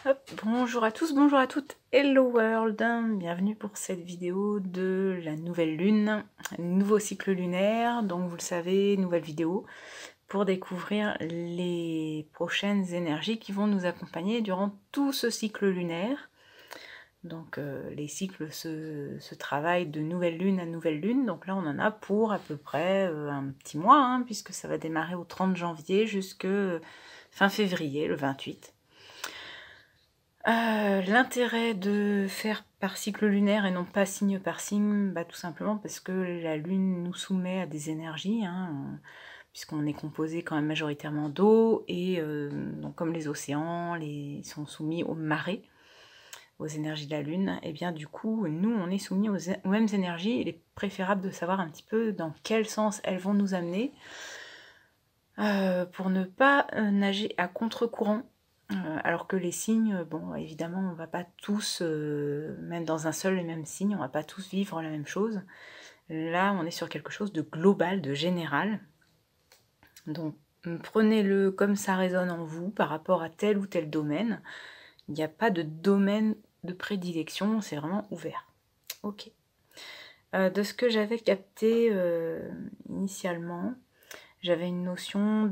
Hop, bonjour à tous, bonjour à toutes, hello world, bienvenue pour cette vidéo de la nouvelle lune, nouveau cycle lunaire, donc vous le savez, nouvelle vidéo pour découvrir les prochaines énergies qui vont nous accompagner durant tout ce cycle lunaire. Donc les cycles se travaillent de nouvelle lune à nouvelle lune, donc là on en a pour à peu près un petit mois, puisque ça va démarrer au 30 janvier jusque fin février, le 28. L'intérêt de faire par cycle lunaire et non pas signe par signe, tout simplement parce que la Lune nous soumet à des énergies, puisqu'on est composé quand même majoritairement d'eau, et donc comme les océans sont soumis aux marées, aux énergies de la Lune, et bien du coup, nous, on est soumis aux mêmes énergies. Il est préférable de savoir un petit peu dans quel sens elles vont nous amener, pour ne pas nager à contre-courant. Alors que les signes, bon, évidemment, on va pas tous, même dans un seul et même signe, on va pas tous vivre la même chose. Là, on est sur quelque chose de global, de général. Donc, prenez-le comme ça résonne en vous par rapport à tel ou tel domaine. Il n'y a pas de domaine de prédilection, c'est vraiment ouvert. Ok. De ce que j'avais capté initialement, j'avais une notion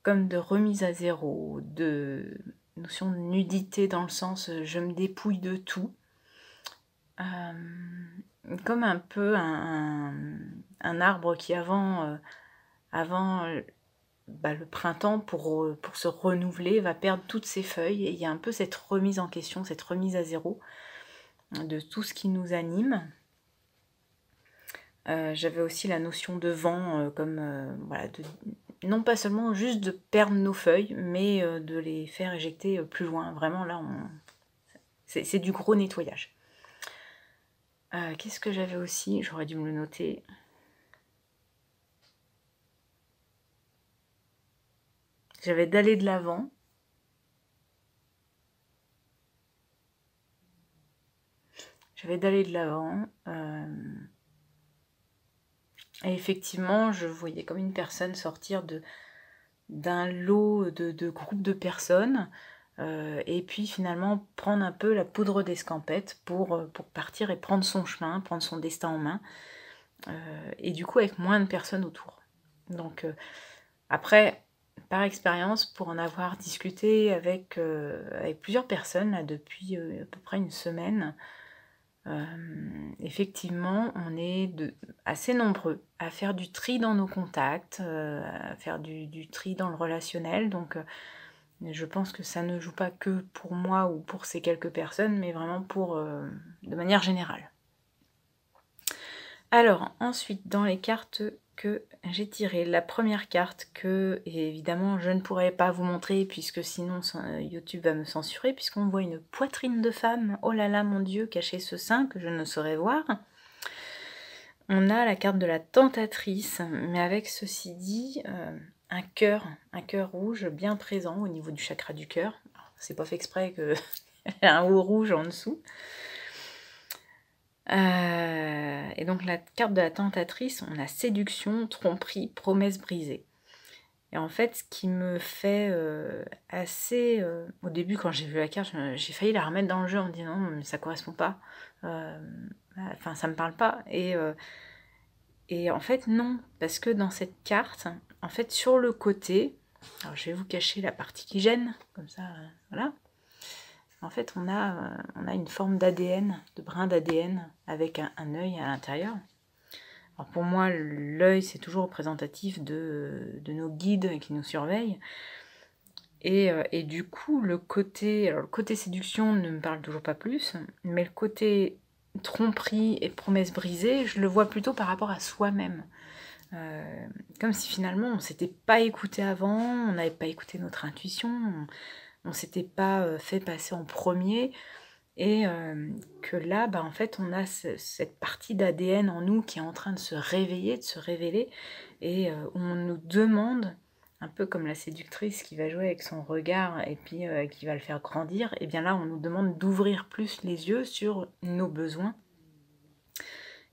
comme de remise à zéro, de notion de nudité dans le sens je me dépouille de tout, comme un peu un arbre qui avant le printemps pour se renouveler va perdre toutes ses feuilles, et il y a un peu cette remise en question, cette remise à zéro de tout ce qui nous anime. J'avais aussi la notion de vent, comme voilà, non pas seulement juste de perdre nos feuilles, mais de les faire éjecter plus loin. Vraiment là, c'est du gros nettoyage. Qu'est-ce que j'avais aussi? J'aurais dû me le noter. J'avais d'aller de l'avant. J'avais d'aller de l'avant. Et effectivement, je voyais comme une personne sortir d'un lot de groupes de personnes, et puis finalement prendre un peu la poudre d'escampette pour partir et prendre son chemin, prendre son destin en main, et du coup avec moins de personnes autour. Donc après, par expérience, pour en avoir discuté avec plusieurs personnes là, depuis à peu près une semaine, effectivement, on est assez nombreux à faire du tri dans nos contacts, à faire du tri dans le relationnel. Donc, je pense que ça ne joue pas que pour moi ou pour ces quelques personnes, mais vraiment de manière générale. Alors, ensuite, dans les cartes que j'ai tirées, la première carte que, évidemment, je ne pourrais pas vous montrer, puisque sinon YouTube va me censurer, puisqu'on voit une poitrine de femme. Oh là là, mon Dieu, caché ce sein que je ne saurais voir. On a la carte de la tentatrice, mais avec, ceci dit, un cœur rouge bien présent au niveau du chakra du cœur. C'est pas fait exprès qu'il y a un haut rouge en dessous. Et donc la carte de la tentatrice, on a séduction, tromperie, promesse brisée. Et en fait, ce qui me fait assez... au début, quand j'ai vu la carte, j'ai failli la remettre dans le jeu en me disant non, mais ça correspond pas. Enfin, ça me parle pas. Et en fait, non. Parce que dans cette carte, en fait, sur le côté... Alors, je vais vous cacher la partie qui gêne. Comme ça, voilà. En fait, on a une forme d'ADN, de brin d'ADN, avec un œil à l'intérieur. Alors pour moi, l'œil, c'est toujours représentatif de nos guides qui nous surveillent. Et du coup, le côté séduction ne me parle toujours pas plus, mais le côté tromperie et promesse brisée, je le vois plutôt par rapport à soi-même. Comme si finalement, on ne s'était pas écouté avant, on n'avait pas écouté notre intuition, on ne s'était pas fait passer en premier, et que là, en fait, on a cette partie d'ADN en nous qui est en train de se réveiller, de se révéler, et on nous demande, un peu comme la séductrice qui va jouer avec son regard et puis qui va le faire grandir, et bien là, on nous demande d'ouvrir plus les yeux sur nos besoins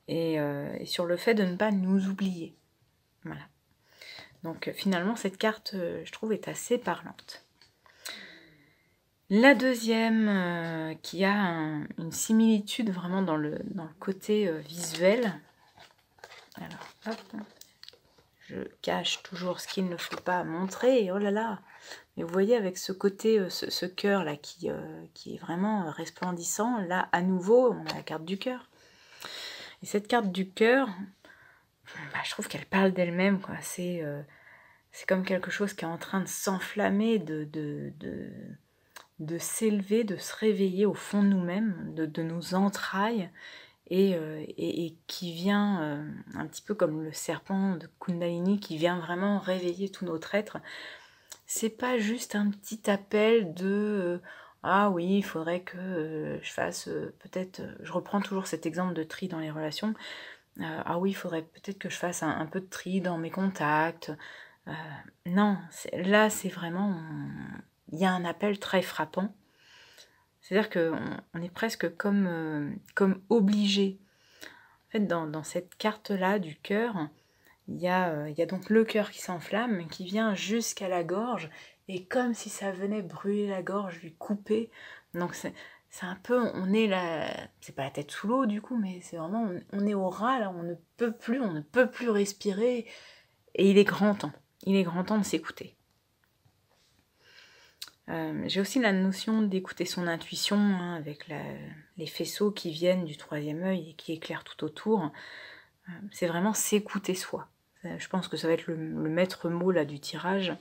et sur le fait de ne pas nous oublier. Voilà. Donc finalement, cette carte, je trouve, est assez parlante. La deuxième, qui a une similitude vraiment dans le côté visuel. Alors, hop, je cache toujours ce qu'il ne faut pas montrer. Oh là là! Mais vous voyez avec ce côté, ce cœur là qui est vraiment resplendissant. Là, à nouveau, on a la carte du cœur. Et cette carte du cœur, bah, je trouve qu'elle parle d'elle-même, quoi. C'est comme quelque chose qui est en train de s'enflammer, de s'élever, de se réveiller au fond de nous-mêmes, de nos entrailles, et qui vient, un petit peu comme le serpent de Kundalini, qui vient vraiment réveiller tout notre être. C'est pas juste un petit appel de ah oui, il faudrait que je fasse peut-être, je reprends toujours cet exemple de tri dans les relations. Ah oui, il faudrait peut-être que je fasse un peu de tri dans mes contacts. Euh, non, là c'est vraiment, il y a un appel très frappant. C'est-à-dire qu'on est presque comme obligé. En fait, dans cette carte-là du cœur, il y a donc le cœur qui s'enflamme, qui vient jusqu'à la gorge, et comme si ça venait brûler la gorge, lui couper. Donc c'est un peu, on est là, c'est pas la tête sous l'eau du coup, mais c'est vraiment, on est au ras là, on ne peut plus respirer, et il est grand temps de s'écouter. J'ai aussi la notion d'écouter son intuition, hein, avec les faisceaux qui viennent du troisième œil et qui éclairent tout autour. C'est vraiment s'écouter soi. Je pense que ça va être le maître mot là du tirage.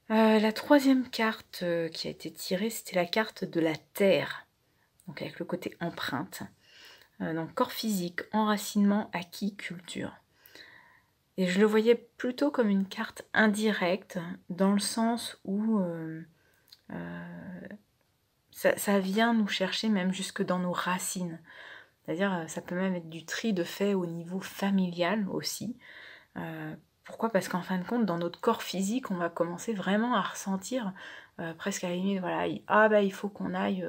La troisième carte qui a été tirée, c'était la carte de la Terre, donc avec le côté empreinte. Donc corps physique, enracinement, acquis, culture. Et je le voyais plutôt comme une carte indirecte, dans le sens où ça vient nous chercher même jusque dans nos racines. C'est-à-dire, ça peut même être du tri de fait au niveau familial aussi. Pourquoi ? Parce qu'en fin de compte, dans notre corps physique, on va commencer vraiment à ressentir, presque à la limite, voilà, il faut qu'on aille,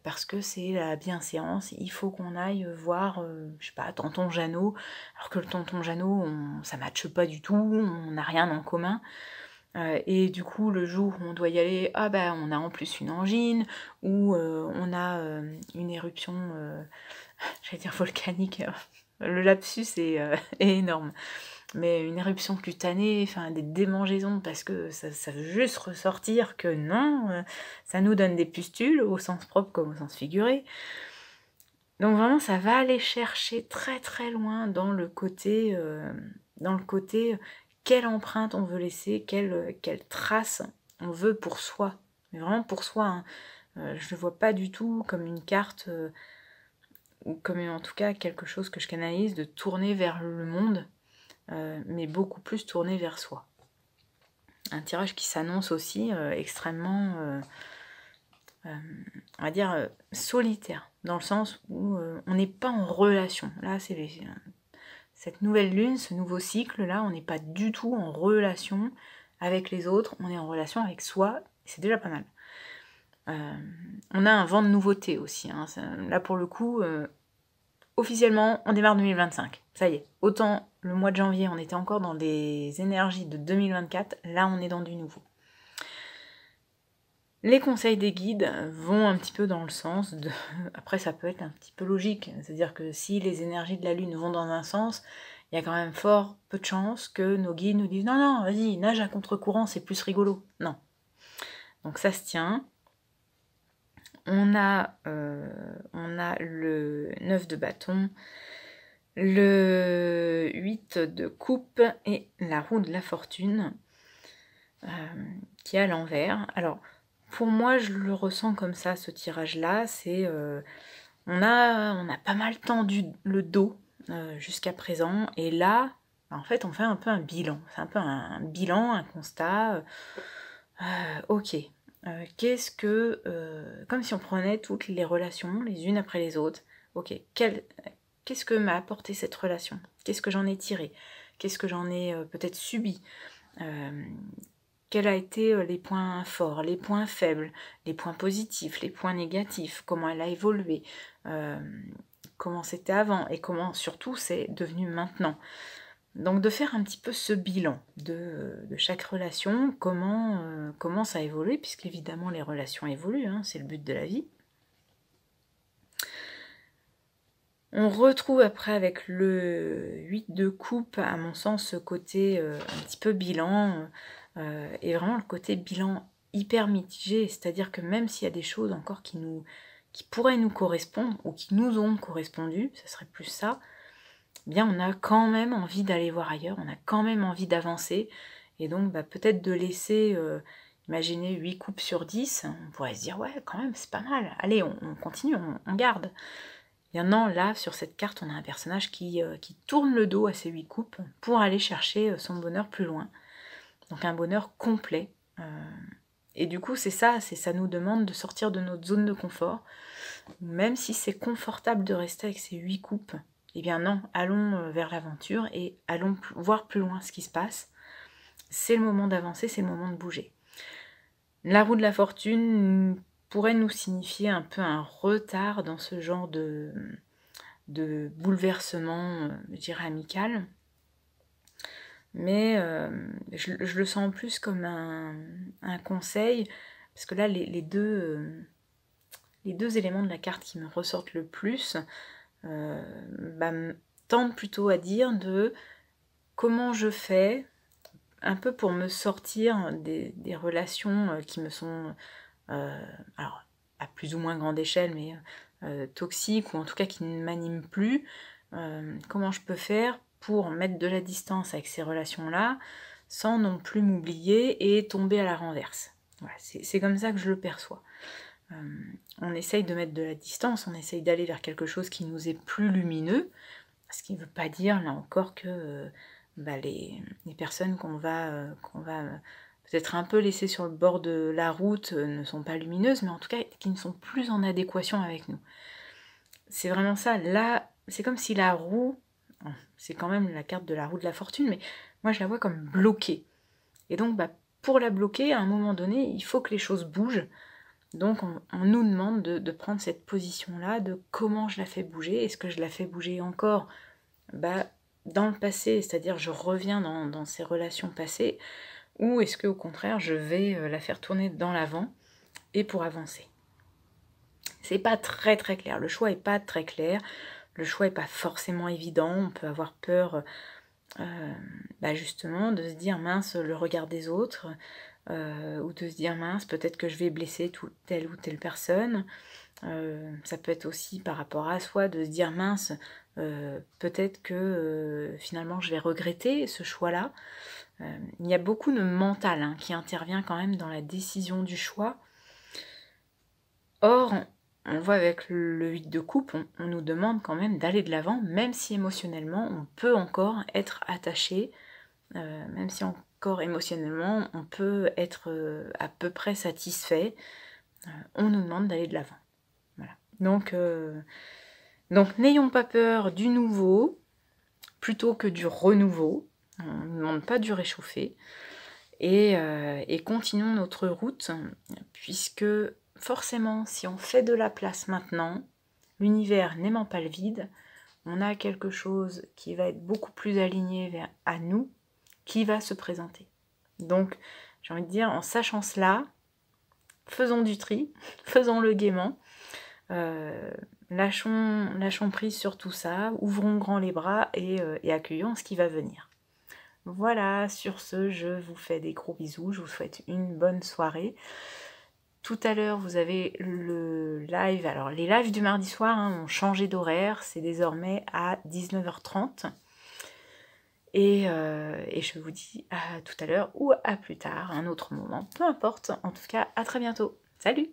parce que c'est la bienséance, il faut qu'on aille voir, je sais pas, tonton Jeannot, alors que le tonton Jeannot, ça matche pas du tout, on n'a rien en commun. Et du coup, le jour où on doit y aller, on a en plus une angine, ou on a une éruption, j'allais dire volcanique, le lapsus est énorme, mais une éruption cutanée, enfin des démangeaisons, parce que ça veut juste ressortir que non, ça nous donne des pustules, au sens propre comme au sens figuré. Donc vraiment, ça va aller chercher très très loin dans le côté, quelle empreinte on veut laisser, quelle trace on veut pour soi. Mais vraiment pour soi, hein. Je ne le vois pas du tout comme une carte, ou comme en tout cas quelque chose que je canalise, de tourner vers le monde, mais beaucoup plus tourner vers soi. Un tirage qui s'annonce aussi extrêmement, on va dire, solitaire, dans le sens où on n'est pas en relation. Là, c'est cette nouvelle lune, ce nouveau cycle-là, on n'est pas du tout en relation avec les autres, on est en relation avec soi, c'est déjà pas mal. On a un vent de nouveauté aussi, hein. Là pour le coup, officiellement, on démarre 2025. Ça y est, autant le mois de janvier, on était encore dans des énergies de 2024, là on est dans du nouveau. Les conseils des guides vont un petit peu dans le sens de... Après, ça peut être un petit peu logique, c'est-à-dire que si les énergies de la Lune vont dans un sens, il y a quand même fort peu de chances que nos guides nous disent « Non, non, vas-y, nage à contre-courant, c'est plus rigolo. » Non. Donc ça se tient. On a le 9 de bâton, le 8 de coupe et la roue de la fortune qui est à l'envers. Alors, pour moi, je le ressens comme ça, ce tirage-là. C'est on a pas mal tendu le dos jusqu'à présent. Et là, en fait, on fait un peu un bilan. C'est un peu un bilan, un constat. Ok. Qu'est-ce que... comme si on prenait toutes les relations, les unes après les autres. Ok. Qu'est-ce que m'a apporté cette relation ? Qu'est-ce que j'en ai tiré ? Qu'est-ce que j'en ai peut-être subi ? Quels ont été les points forts, les points faibles, les points positifs, les points négatifs, comment elle a évolué, comment c'était avant et comment surtout c'est devenu maintenant. Donc de faire un petit peu ce bilan de chaque relation, comment ça évolue, puisqu'évidemment les relations évoluent, hein, c'est le but de la vie. On retrouve après avec le 8 de coupe, à mon sens, ce côté un petit peu bilan, et vraiment le côté bilan hyper mitigé, c'est-à-dire que même s'il y a des choses encore qui pourraient nous correspondre, ou qui nous ont correspondu, ça serait plus ça, eh bien on a quand même envie d'aller voir ailleurs, on a quand même envie d'avancer, et donc peut-être de laisser, imaginez 8 coupes sur 10, on pourrait se dire ouais quand même c'est pas mal, allez on continue, on garde. Bien non, là, sur cette carte, on a un personnage qui tourne le dos à ces 8 coupes pour aller chercher son bonheur plus loin. Donc un bonheur complet. Et du coup, c'est ça nous demande de sortir de notre zone de confort. Même si c'est confortable de rester avec ces 8 coupes, eh bien non, allons vers l'aventure et allons voir plus loin ce qui se passe. C'est le moment d'avancer, c'est le moment de bouger. La roue de la fortune pourrait nous signifier un peu un retard dans ce genre de bouleversement, je dirais amical. Mais je le sens plus comme un conseil, parce que là, les deux éléments de la carte qui me ressortent le plus tendent plutôt à dire de comment je fais un peu pour me sortir des relations qui me sont, alors à plus ou moins grande échelle, mais toxiques, ou en tout cas qui ne m'animent plus. Comment je peux faire pour mettre de la distance avec ces relations-là, sans non plus m'oublier et tomber à la renverse. Voilà, c'est comme ça que je le perçois. On essaye de mettre de la distance, on essaye d'aller vers quelque chose qui nous est plus lumineux, ce qui ne veut pas dire, là encore, que les personnes qu'on va peut-être un peu laisser sur le bord de la route ne sont pas lumineuses, mais en tout cas qui ne sont plus en adéquation avec nous. C'est vraiment ça. Là, c'est comme si la roue, c'est quand même la carte de la roue de la fortune, mais moi je la vois comme bloquée. Et donc pour la bloquer, à un moment donné, il faut que les choses bougent. Donc on nous demande de prendre cette position-là, de comment je la fais bouger. Est-ce que je la fais bouger encore dans le passé, c'est-à-dire je reviens dans ces relations passées, ou est-ce qu'au contraire je vais la faire tourner dans l'avant et pour avancer. C'est pas très très clair, le choix est pas très clair, le choix est pas forcément évident, on peut avoir peur justement de se dire mince le regard des autres, ou de se dire mince peut-être que je vais blesser telle ou telle personne. Ça peut être aussi par rapport à soi de se dire mince, peut-être que finalement je vais regretter ce choix-là. Il y a beaucoup de mental qui intervient quand même dans la décision du choix. Or, on le voit avec le 8 de coupe, on nous demande quand même d'aller de l'avant, même si émotionnellement on peut encore être attaché, même si encore émotionnellement on peut être à peu près satisfait, on nous demande d'aller de l'avant. Voilà. Donc n'ayons pas peur du nouveau plutôt que du renouveau. On ne demande pas du réchauffé. Et continuons notre route, puisque forcément, si on fait de la place maintenant, l'univers n'aimant pas le vide, on a quelque chose qui va être beaucoup plus aligné à nous, qui va se présenter. Donc, j'ai envie de dire, en sachant cela, faisons du tri, faisons-le gaiement, lâchons prise sur tout ça, ouvrons grand les bras et accueillons ce qui va venir. Voilà, sur ce, je vous fais des gros bisous, je vous souhaite une bonne soirée. Tout à l'heure, vous avez le live, alors les lives du mardi soir ont changé d'horaire, c'est désormais à 19h30. Et je vous dis à tout à l'heure ou à plus tard, un autre moment, peu importe, en tout cas, à très bientôt. Salut!